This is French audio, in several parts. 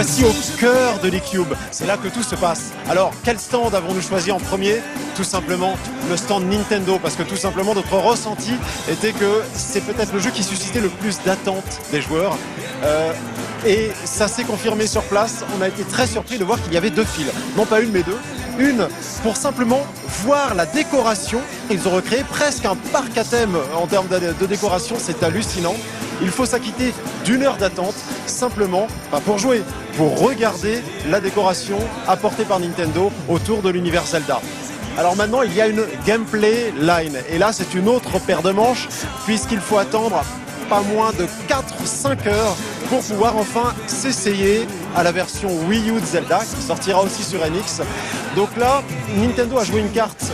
voici au cœur de l'E-Cube. C'est là que tout se passe. Alors, quel stand avons-nous choisi en premier? Tout simplement le stand Nintendo, parce que tout simplement notre ressenti était que c'est peut-être le jeu qui suscitait le plus d'attente des joueurs. Et ça s'est confirmé sur place. On a été très surpris de voir qu'il y avait deux files. Non pas une, mais deux. Une pour simplement voir la décoration. Ils ont recréé presque un parc à thème en termes de décoration. C'est hallucinant. Il faut s'acquitter d'une heure d'attente, simplement, pas pour jouer, pour regarder la décoration apportée par Nintendo autour de l'univers Zelda. Alors maintenant, il y a une gameplay line. Et là, c'est une autre paire de manches, puisqu'il faut attendre pas moins de 4-5 heures pour pouvoir enfin s'essayer à la version Wii U de Zelda, qui sortira aussi sur NX. Donc là, Nintendo a joué une carte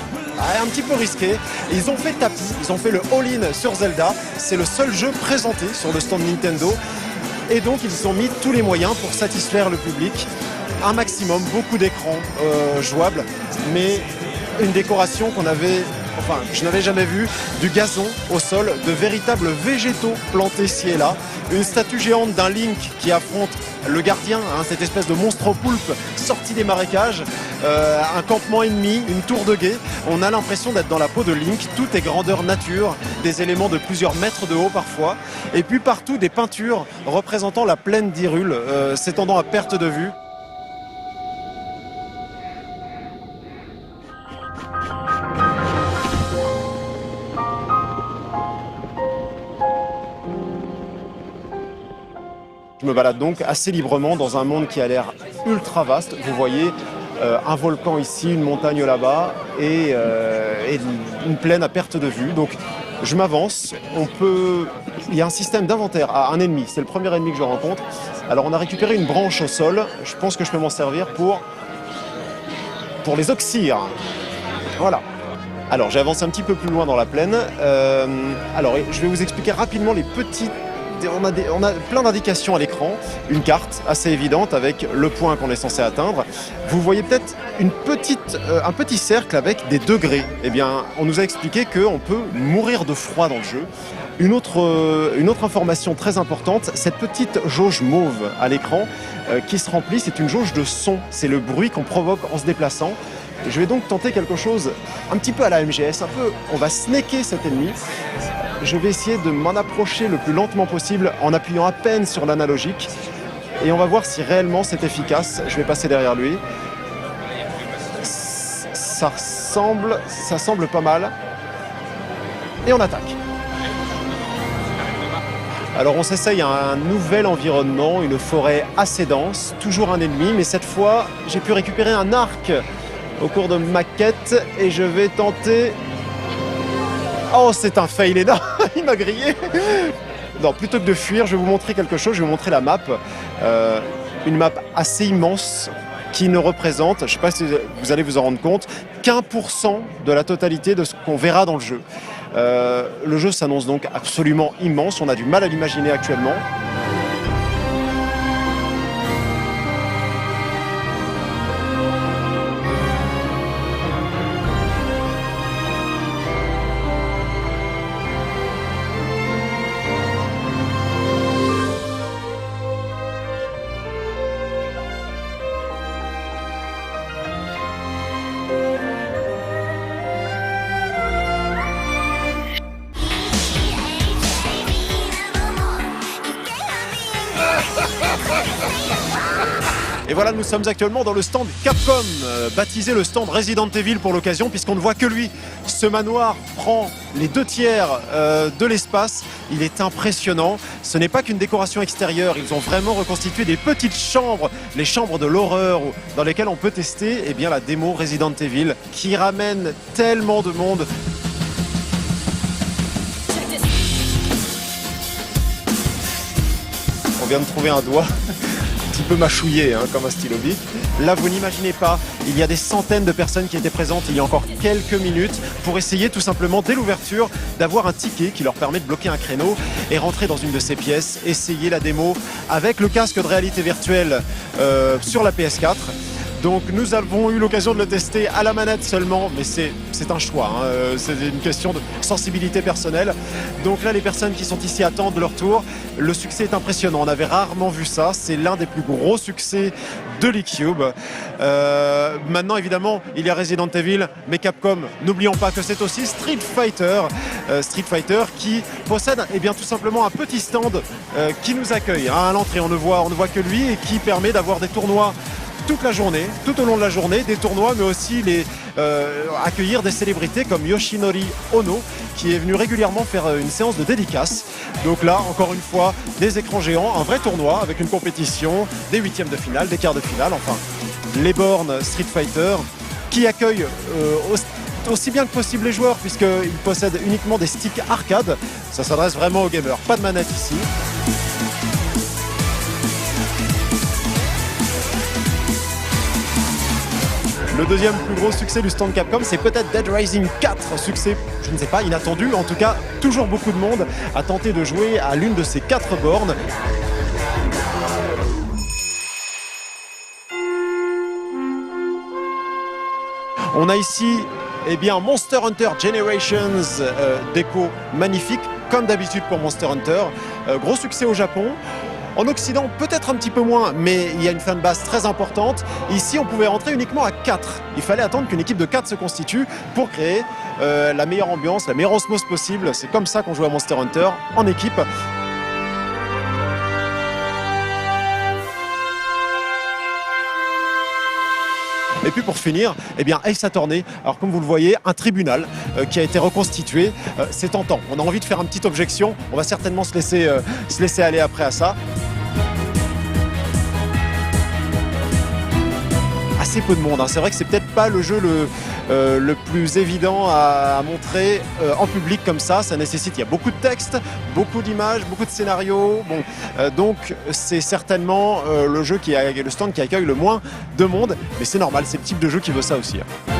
un petit peu risquée. Ils ont fait tapis, ils ont fait le all-in sur Zelda. C'est le seul jeu présenté sur le stand Nintendo. Et donc, ils ont mis tous les moyens pour satisfaire le public. Un maximum, beaucoup d'écrans jouables, mais une décoration je n'avais jamais vu, du gazon au sol, de véritables végétaux plantés ici et là, une statue géante d'un Link qui affronte le gardien, cette espèce de monstre poulpe sorti des marécages, un campement ennemi, une tour de guet. On a l'impression d'être dans la peau de Link, tout est grandeur nature, des éléments de plusieurs mètres de haut parfois, et puis partout des peintures représentant la plaine d'Hyrule, s'étendant à perte de vue. Je me balade donc assez librement dans un monde qui a l'air ultra vaste. Vous voyez un volcan ici, une montagne là-bas et une plaine à perte de vue. Donc je m'avance, il y a un système d'inventaire à un ennemi, c'est le premier ennemi que je rencontre. Alors on a récupéré une branche au sol, je pense que je peux m'en servir pour les oxyres. Voilà. Alors j'ai avancé un petit peu plus loin dans la plaine. Alors je vais vous expliquer rapidement les petites. On a plein d'indications à l'écran, une carte assez évidente avec le point qu'on est censé atteindre. Vous voyez peut-être un petit cercle avec des degrés. Eh bien, on nous a expliqué qu'on peut mourir de froid dans le jeu. Une autre information très importante, cette petite jauge mauve à l'écran qui se remplit, c'est une jauge de son. C'est le bruit qu'on provoque en se déplaçant. Je vais donc tenter quelque chose un petit peu à la MGS, on va snaker cet ennemi. Je vais essayer de m'en approcher le plus lentement possible en appuyant à peine sur l'analogique. Et on va voir si réellement c'est efficace. Je vais passer derrière lui. Ça semble pas mal. Et on attaque. Alors on s'essaye à un nouvel environnement, une forêt assez dense, toujours un ennemi, mais cette fois j'ai pu récupérer un arc au cours de ma quête et je vais tenter... Oh, c'est un fail énorme, il m'a grillé. Non, plutôt que de fuir, je vais vous montrer quelque chose, je vais vous montrer la map. Une map assez immense qui ne représente, je ne sais pas si vous allez vous en rendre compte, qu'1% de la totalité de ce qu'on verra dans le jeu. Le jeu s'annonce donc absolument immense, on a du mal à l'imaginer actuellement. Et voilà, nous sommes actuellement dans le stand Capcom, baptisé le stand Resident Evil pour l'occasion, puisqu'on ne voit que lui. Ce manoir prend les 2/3 de l'espace. Il est impressionnant. Ce n'est pas qu'une décoration extérieure. Ils ont vraiment reconstitué des petites chambres, les chambres de l'horreur, dans lesquelles on peut tester la démo Resident Evil, qui ramène tellement de monde. On vient de trouver un doigt. Un petit peu mâchouillé comme un stylo bic. Là, vous n'imaginez pas, il y a des centaines de personnes qui étaient présentes il y a encore quelques minutes pour essayer tout simplement, dès l'ouverture, d'avoir un ticket qui leur permet de bloquer un créneau et rentrer dans une de ces pièces, essayer la démo avec le casque de réalité virtuelle sur la PS4. Donc nous avons eu l'occasion de le tester à la manette seulement, mais c'est un choix, hein. C'est une question de sensibilité personnelle. Donc là, les personnes qui sont ici attendent leur tour. Le succès est impressionnant, on avait rarement vu ça. C'est l'un des plus gros succès de l'E-Cube. Maintenant, évidemment, il y a Resident Evil, mais Capcom, n'oublions pas que c'est aussi Street Fighter. Street Fighter qui possède tout simplement un petit stand qui nous accueille, hein, à l'entrée. On ne voit que lui et qui permet d'avoir des tournois toute la journée, tout au long de la journée, des tournois, mais aussi accueillir des célébrités comme Yoshinori Ono, qui est venu régulièrement faire une séance de dédicace. Donc là, encore une fois, des écrans géants, un vrai tournoi avec une compétition, des huitièmes de finale, des quarts de finale, enfin, les bornes Street Fighter, qui accueillent aussi bien que possible les joueurs, puisqu'ils possèdent uniquement des sticks arcade. Ça s'adresse vraiment aux gamers. Pas de manette ici. Le deuxième plus gros succès du stand Capcom, c'est peut-être Dead Rising 4. Succès, je ne sais pas, inattendu. En tout cas, toujours beaucoup de monde a tenté de jouer à l'une de ces 4 bornes. On a ici Monster Hunter Generations, déco magnifique, comme d'habitude pour Monster Hunter. Gros succès au Japon. En Occident, peut-être un petit peu moins, mais il y a une fanbase très importante. Ici, on pouvait rentrer uniquement à 4. Il fallait attendre qu'une équipe de 4 se constitue pour créer la meilleure ambiance, la meilleure osmose possible. C'est comme ça qu'on joue à Monster Hunter, en équipe. Et puis pour finir, Ace Attorney. Alors comme vous le voyez, un tribunal qui a été reconstitué. C'est tentant. On a envie de faire une petite objection. On va certainement se laisser aller après à ça. Assez peu de monde, hein. C'est vrai que c'est peut-être pas le jeu le plus évident à montrer en public comme ça. Ça nécessite, il y a beaucoup de textes, beaucoup d'images, beaucoup de scénarios. Bon, donc c'est certainement le stand qui accueille le moins de monde, mais c'est normal, c'est le type de jeu qui veut ça aussi, hein.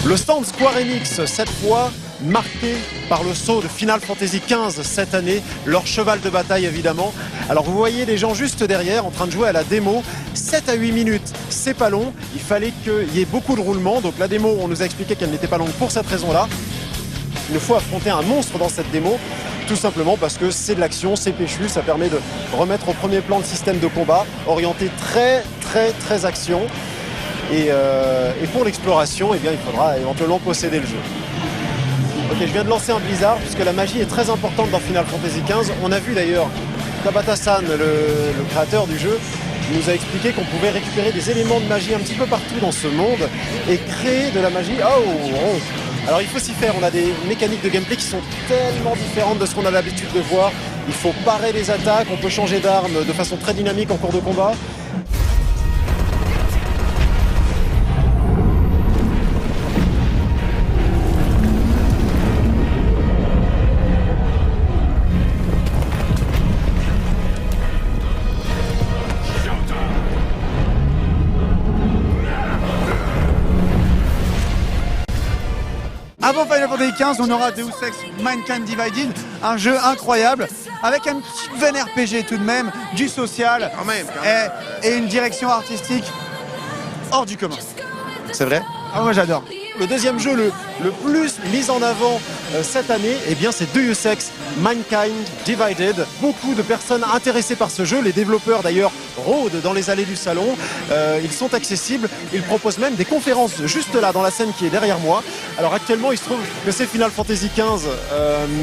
Le stand Square Enix, cette fois marqué par le saut de Final Fantasy XV cette année, leur cheval de bataille évidemment. Alors vous voyez les gens juste derrière en train de jouer à la démo, 7 à 8 minutes, c'est pas long, il fallait qu'il y ait beaucoup de roulements, donc la démo on nous a expliqué qu'elle n'était pas longue pour cette raison-là. Il nous faut affronter un monstre dans cette démo, tout simplement parce que c'est de l'action, c'est péchu, ça permet de remettre au premier plan le système de combat, orienté très action. Et pour l'exploration, il faudra éventuellement posséder le jeu. Ok, je viens de lancer un blizzard puisque la magie est très importante dans Final Fantasy XV. On a vu d'ailleurs Tabata-san, le créateur du jeu, nous a expliqué qu'on pouvait récupérer des éléments de magie un petit peu partout dans ce monde et créer de la magie. Alors il faut s'y faire, on a des mécaniques de gameplay qui sont tellement différentes de ce qu'on a l'habitude de voir. Il faut parer les attaques, on peut changer d'arme de façon très dynamique en cours de combat. Avant Final Fantasy XV, on aura Deus Ex Mankind Divided, un jeu incroyable, avec un petit veine RPG tout de même, du social, quand même. Et une direction artistique hors du commun. C'est vrai? Ah, moi j'adore. Le deuxième jeu le plus mis en avant cette année, c'est Deus Ex Mankind Divided. Beaucoup de personnes intéressées par ce jeu. Les développeurs d'ailleurs rôdent dans les allées du salon. Ils sont accessibles. Ils proposent même des conférences juste là dans la scène qui est derrière moi. Alors actuellement, il se trouve que c'est Final Fantasy XV,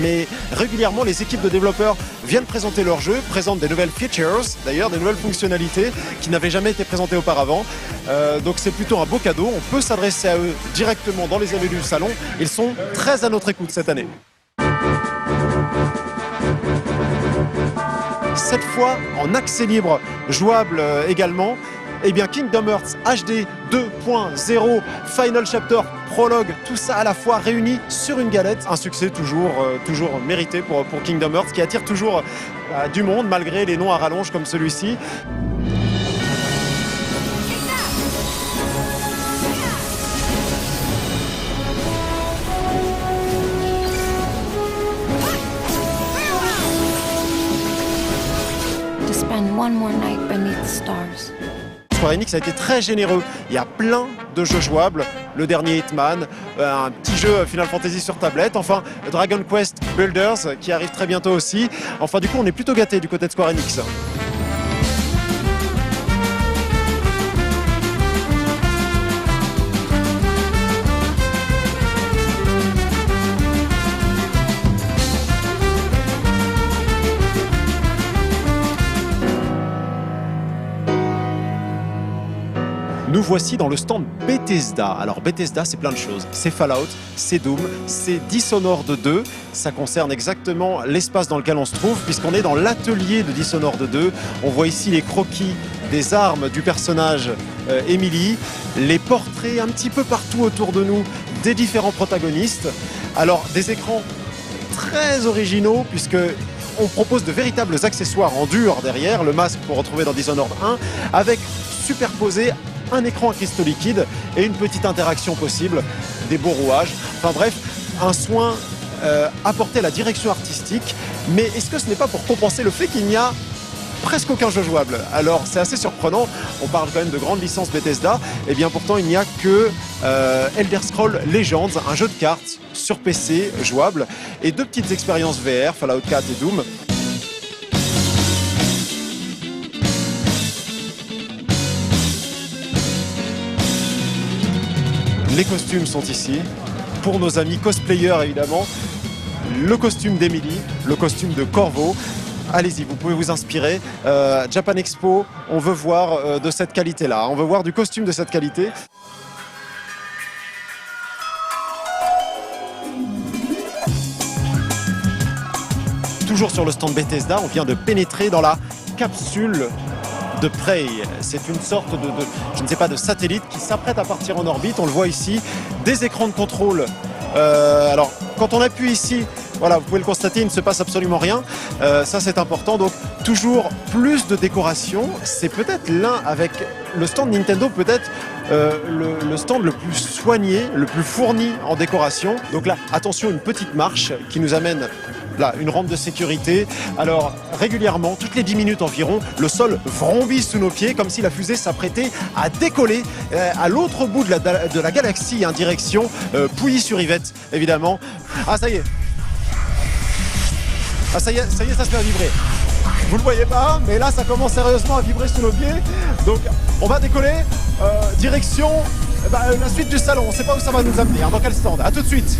mais régulièrement les équipes de développeurs viennent présenter leur jeu, présentent des nouvelles features, d'ailleurs des nouvelles fonctionnalités qui n'avaient jamais été présentées auparavant. Donc c'est plutôt un beau cadeau. On peut s'adresser à eux directement dans les allées du salon. Ils sont très à notre écoute cette année. Cette fois en accès libre, jouable également, Kingdom Hearts HD 2.0, Final Chapter, Prologue, tout ça à la fois réuni sur une galette. Un succès toujours mérité pour Kingdom Hearts qui attire toujours du monde malgré les noms à rallonge comme celui-ci. one more night beneath the stars. Square Enix a été très généreux. Il y a plein de jeux jouables. Le dernier Hitman, un petit jeu Final Fantasy sur tablette. Enfin, Dragon Quest Builders qui arrive très bientôt aussi. Enfin, du coup, on est plutôt gâtés du côté de Square Enix. Nous voici dans le stand Bethesda. Alors Bethesda, c'est plein de choses. C'est Fallout, c'est Doom, c'est Dishonored 2. Ça concerne exactement l'espace dans lequel on se trouve, puisqu'on est dans l'atelier de Dishonored 2. On voit ici les croquis des armes du personnage Emily, les portraits un petit peu partout autour de nous des différents protagonistes. Alors des écrans très originaux, puisque on propose de véritables accessoires en dur derrière, le masque qu'on retrouvait dans Dishonored 1, avec superposé un écran à cristaux liquides et une petite interaction possible, des beaux rouages. Enfin bref, un soin apporté à la direction artistique. Mais est-ce que ce n'est pas pour compenser le fait qu'il n'y a presque aucun jeu jouable? Alors c'est assez surprenant, on parle quand même de grandes licences Bethesda, et bien pourtant il n'y a que Elder Scrolls Legends, un jeu de cartes sur PC jouable, et deux petites expériences VR, Fallout 4 et Doom. Les costumes sont ici, pour nos amis cosplayers évidemment. Le costume d'Emily, le costume de Corvo. Allez-y, vous pouvez vous inspirer. Japan Expo, on veut voir de cette qualité-là. On veut voir du costume de cette qualité. Toujours sur le stand Bethesda, on vient de pénétrer dans la capsule de Prey. C'est une sorte de, je ne sais pas, de satellite qui s'apprête à partir en orbite. On le voit ici, des écrans de contrôle. Alors, quand on appuie ici, voilà, vous pouvez le constater, il ne se passe absolument rien. Ça, c'est important. Donc, toujours plus de décoration. C'est peut-être l'un, avec le stand Nintendo, peut-être le stand le plus soigné, le plus fourni en décoration. Donc là, attention, une petite marche qui nous amène là, une rampe de sécurité. Alors, régulièrement, toutes les 10 minutes environ, le sol vrombit sous nos pieds comme si la fusée s'apprêtait à décoller à l'autre bout de la galaxie, en direction Pouilly-sur-Yvette, évidemment. Ah, ça y est. Ah, ça y est, ça se met à vibrer. Vous le voyez pas, mais là, ça commence sérieusement à vibrer sous nos pieds. Donc, on va décoller, direction la suite du salon. On ne sait pas où ça va nous amener, hein, dans quel stand. À tout de suite.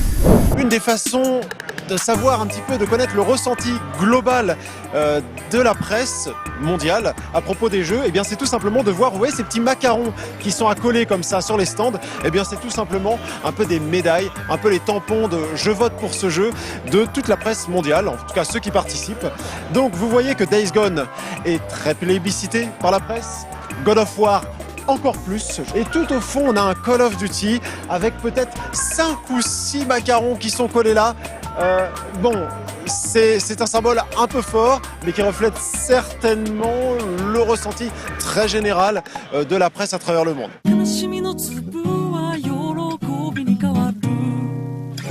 Une des façons de savoir un petit peu, de connaître le ressenti global de la presse mondiale à propos des jeux, et bien c'est tout simplement de voir, vous voyez ces petits macarons qui sont accolés comme ça sur les stands, et bien c'est tout simplement un peu des médailles, un peu les tampons de je vote pour ce jeu de toute la presse mondiale, en tout cas ceux qui participent. Donc vous voyez que Days Gone est très plébiscité par la presse, God of War encore plus, et tout au fond on a un Call of Duty avec peut-être 5 ou 6 macarons qui sont collés là. Bon, c'est un symbole un peu fort, mais qui reflète certainement le ressenti très général de la presse à travers le monde.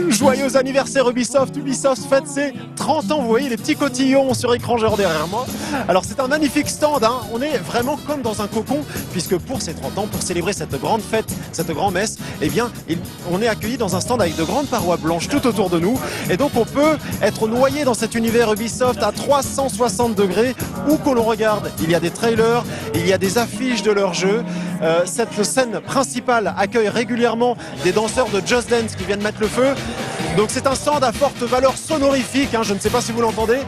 Joyeux anniversaire Ubisoft. Ubisoft fête ses 30 ans, vous voyez les petits cotillons sur écran genre derrière moi. Alors c'est un magnifique stand, hein. On est vraiment comme dans un cocon, puisque pour ces 30 ans, pour célébrer cette grande fête, cette grande messe, eh bien on est accueilli dans un stand avec de grandes parois blanches tout autour de nous, et donc on peut être noyé dans cet univers Ubisoft à 360 degrés, où qu'on le regarde. Il y a des trailers, il y a des affiches de leurs jeux. Cette scène principale accueille régulièrement des danseurs de Just Dance qui viennent mettre le feu. Donc c'est un stand à forte valeur sonorifique, hein, je ne sais pas si vous l'entendez.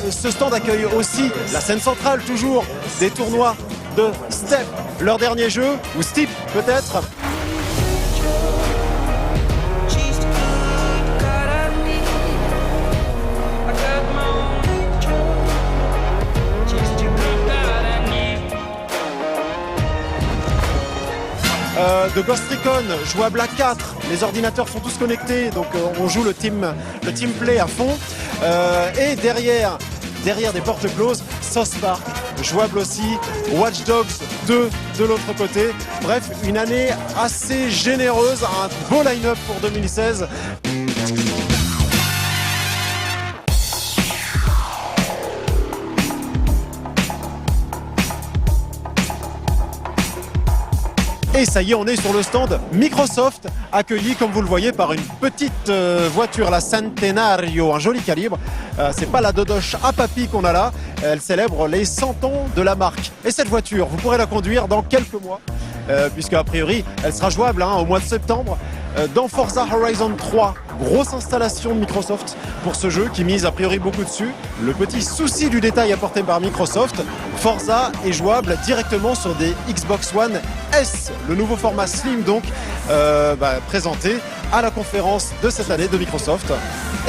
Ce stand accueille aussi la scène centrale, toujours des tournois de Step, leur dernier jeu, ou Steep peut-être. De Ghost Recon, jouable à 4, les ordinateurs sont tous connectés, donc on joue le team play à fond. Et derrière des portes closes, South Park, jouable aussi, Watch Dogs 2 de l'autre côté. Bref, une année assez généreuse, un beau line-up pour 2016. Et ça y est, on est sur le stand Microsoft, accueilli comme vous le voyez par une petite voiture, la Centenario, un joli calibre. C'est pas la Dodoche à papy qu'on a là, elle célèbre les 100 ans de la marque. Et cette voiture, vous pourrez la conduire dans quelques mois, puisque a priori, elle sera jouable au mois de septembre dans Forza Horizon 3. Grosse installation de Microsoft pour ce jeu qui mise a priori beaucoup dessus. Le petit souci du détail apporté par Microsoft, Forza est jouable directement sur des Xbox One S, le nouveau format Slim donc, présenté à la conférence de cette année de Microsoft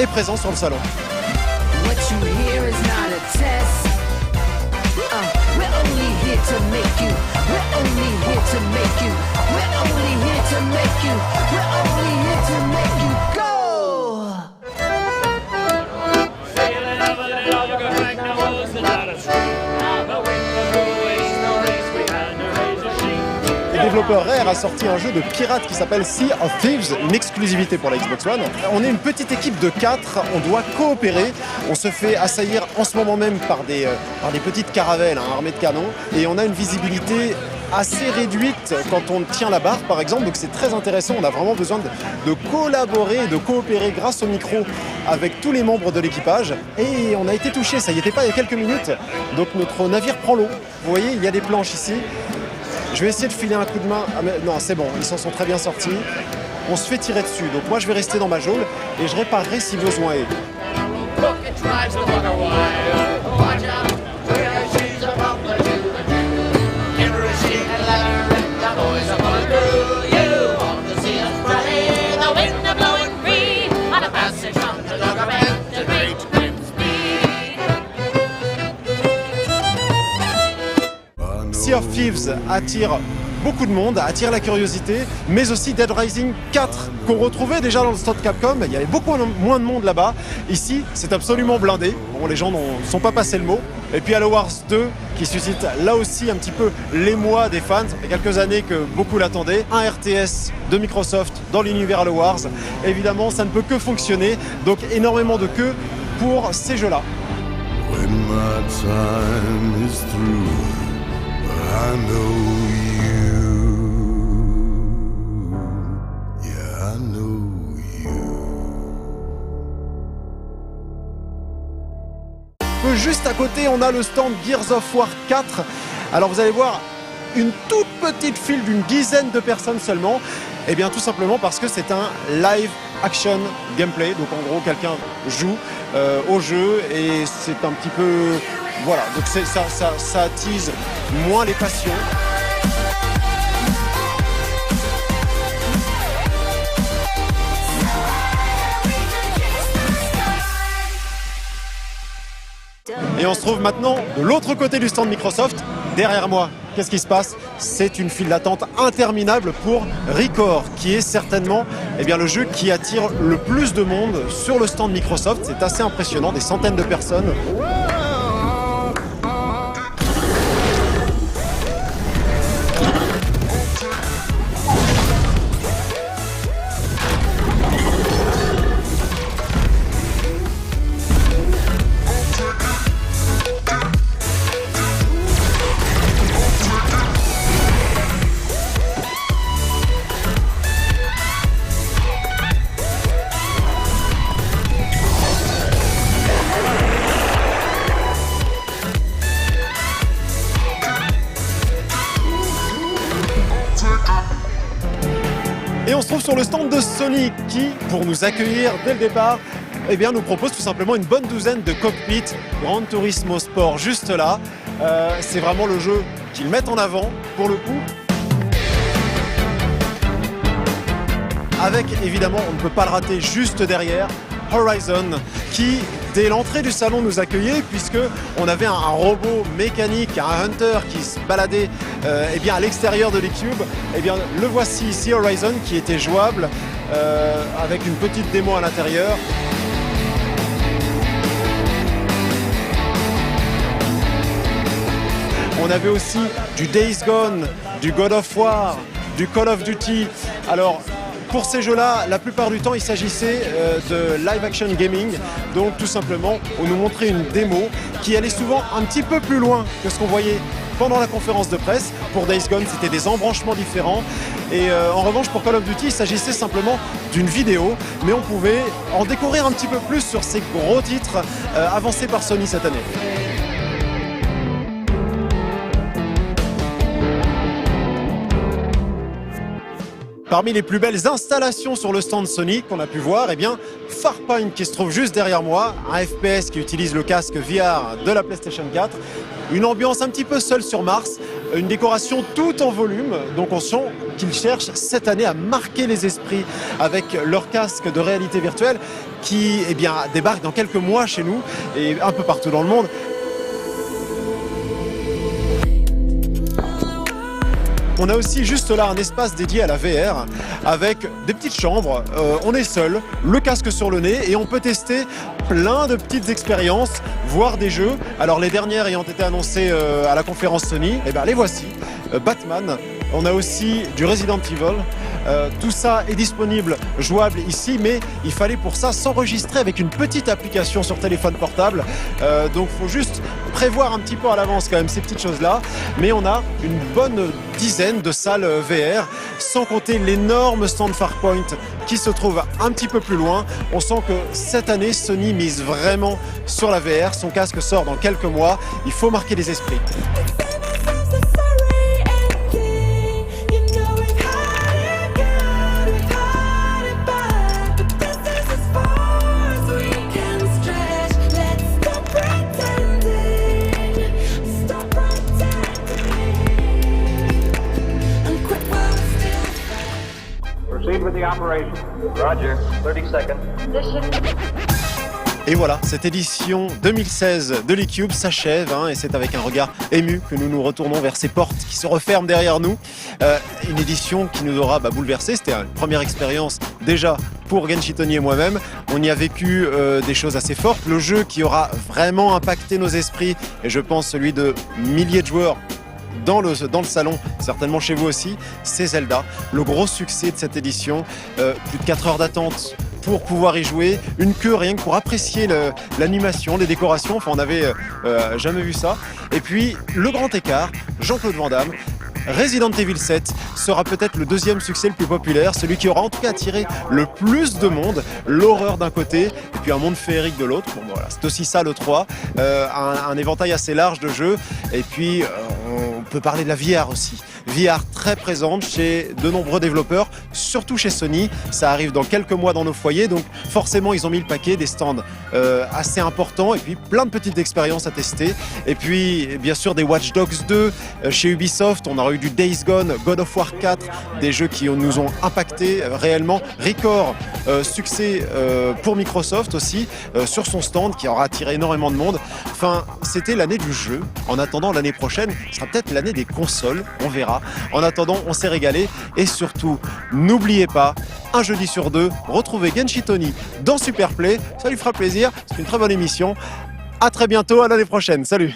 et présent sur le salon. What you hear is not a test. We're only here to make you. We're only here to make you. We're only here to make you. We're only here to make you go. Le développeur Rare a sorti un jeu de pirates qui s'appelle Sea of Thieves, une exclusivité pour la Xbox One. On est une petite équipe de 4, on doit coopérer. On se fait assaillir en ce moment même par des petites caravelles armées de canons. Et on a une visibilité assez réduite quand on tient la barre par exemple, donc c'est très intéressant. On a vraiment besoin de collaborer, de coopérer grâce au micro avec tous les membres de l'équipage. Et on a été touché, ça y était pas il y a quelques minutes, donc notre navire prend l'eau. Vous voyez, il y a des planches ici. Je vais essayer de filer un coup de main. Ah mais non, c'est bon, ils s'en sont très bien sortis. On se fait tirer dessus, donc moi je vais rester dans ma geôle et je réparerai si besoin est. Sea of Thieves attire beaucoup de monde, attire la curiosité, mais aussi Dead Rising 4 qu'on retrouvait déjà dans le stand Capcom. Il y avait beaucoup moins de monde là-bas. Ici, c'est absolument blindé. Bon, les gens ne sont pas passés le mot. Et puis Halo Wars 2 qui suscite là aussi un petit peu l'émoi des fans. Ça fait quelques années que beaucoup l'attendaient. Un RTS de Microsoft dans l'univers Halo Wars. Évidemment, ça ne peut que fonctionner. Donc énormément de queue pour ces jeux-là. When my time is through, I know you. Yeah, I know you. Juste à côté, on a le stand Gears of War 4. Alors vous allez voir une toute petite file d'une dizaine de personnes seulement. Et bien tout simplement parce que c'est un live action gameplay. Donc en gros, quelqu'un joue au jeu et c'est un petit peu... Voilà, donc ça attise moins les passions. Et on se trouve maintenant de l'autre côté du stand Microsoft, derrière moi. Qu'est-ce qui se passe? C'est une file d'attente interminable pour Recore, qui est certainement le jeu qui attire le plus de monde sur le stand Microsoft. C'est assez impressionnant, des centaines de personnes. Et on se trouve sur le stand de Sony qui, pour nous accueillir dès le départ, nous propose tout simplement une bonne douzaine de cockpits Gran Turismo Sport juste là. C'est vraiment le jeu qu'ils mettent en avant pour le coup. Avec évidemment, on ne peut pas le rater juste derrière, Horizon qui dès l'entrée du salon nous accueillait puisque on avait un robot mécanique, un hunter qui se baladait à l'extérieur de l'E-Cube. Le voici ici, Horizon, qui était jouable avec une petite démo à l'intérieur. On avait aussi du Days Gone, du God of War, du Call of Duty. Alors Pour ces jeux-là, la plupart du temps, il s'agissait de live action gaming, donc tout simplement, on nous montrait une démo qui allait souvent un petit peu plus loin que ce qu'on voyait pendant la conférence de presse. Pour Days Gone, c'était des embranchements différents. Et en revanche, pour Call of Duty, il s'agissait simplement d'une vidéo, mais on pouvait en découvrir un petit peu plus sur ces gros titres avancés par Sony cette année. Parmi les plus belles installations sur le stand Sony qu'on a pu voir, eh bien, Farpoint qui se trouve juste derrière moi, un FPS qui utilise le casque VR de la PlayStation 4, une ambiance un petit peu seule sur Mars, une décoration tout en volume, donc on sent qu'ils cherchent cette année à marquer les esprits avec leur casque de réalité virtuelle qui eh bien, débarque dans quelques mois chez nous et un peu partout dans le monde. On a aussi juste là un espace dédié à la VR avec des petites chambres, on est seul, le casque sur le nez et on peut tester plein de petites expériences, voir des jeux. Alors les dernières ayant été annoncées à la conférence Sony, eh ben les voici. Batman, on a aussi du Resident Evil. Tout ça est disponible, jouable ici, mais il fallait pour ça s'enregistrer avec une petite application sur téléphone portable. Donc il faut juste prévoir un petit peu à l'avance quand même ces petites choses-là. Mais on a une bonne dizaine de salles VR, sans compter l'énorme stand Farpoint qui se trouve un petit peu plus loin. On sent que cette année, Sony mise vraiment sur la VR. Son casque sort dans quelques mois. Il faut marquer les esprits. Proceed with the operation. Roger. 30 seconds. Et voilà, cette édition 2016 de l'E-Cube s'achève et c'est avec un regard ému que nous nous retournons vers ces portes qui se referment derrière nous. Une édition qui nous aura bouleversé. C'était une première expérience déjà pour Genshi Tony et moi-même. On y a vécu des choses assez fortes. Le jeu qui aura vraiment impacté nos esprits, et je pense celui de milliers de joueurs dans le salon, certainement chez vous aussi, c'est Zelda. Le gros succès de cette édition, plus de 4 heures d'attente pour pouvoir y jouer, une queue rien que pour apprécier l'animation, les décorations, enfin on n'avait jamais vu ça. Et puis le grand écart, Jean-Claude Van Damme, Resident Evil 7 sera peut-être le deuxième succès le plus populaire, celui qui aura en tout cas attiré le plus de monde, l'horreur d'un côté et puis un monde féerique de l'autre. Bon, voilà, c'est aussi ça le 3, un éventail assez large de jeux et puis on peut parler de la VR aussi. VR très présente chez de nombreux développeurs, surtout chez Sony. Ça arrive dans quelques mois dans nos foyers, donc forcément ils ont mis le paquet, des stands assez importants et puis plein de petites expériences à tester. Et puis bien sûr des Watch Dogs 2 chez Ubisoft, on aura eu du Days Gone, God of War 4, des jeux qui nous ont impacté réellement. Record, succès pour Microsoft aussi, sur son stand qui aura attiré énormément de monde. Enfin, c'était l'année du jeu. En attendant, l'année prochaine sera peut-être l'année des consoles, on verra. En attendant, on s'est régalé et surtout, n'oubliez pas, un jeudi sur deux, retrouvez Genshi Tony dans Superplay, ça lui fera plaisir, c'est une très bonne émission. À très bientôt, à l'année prochaine, salut.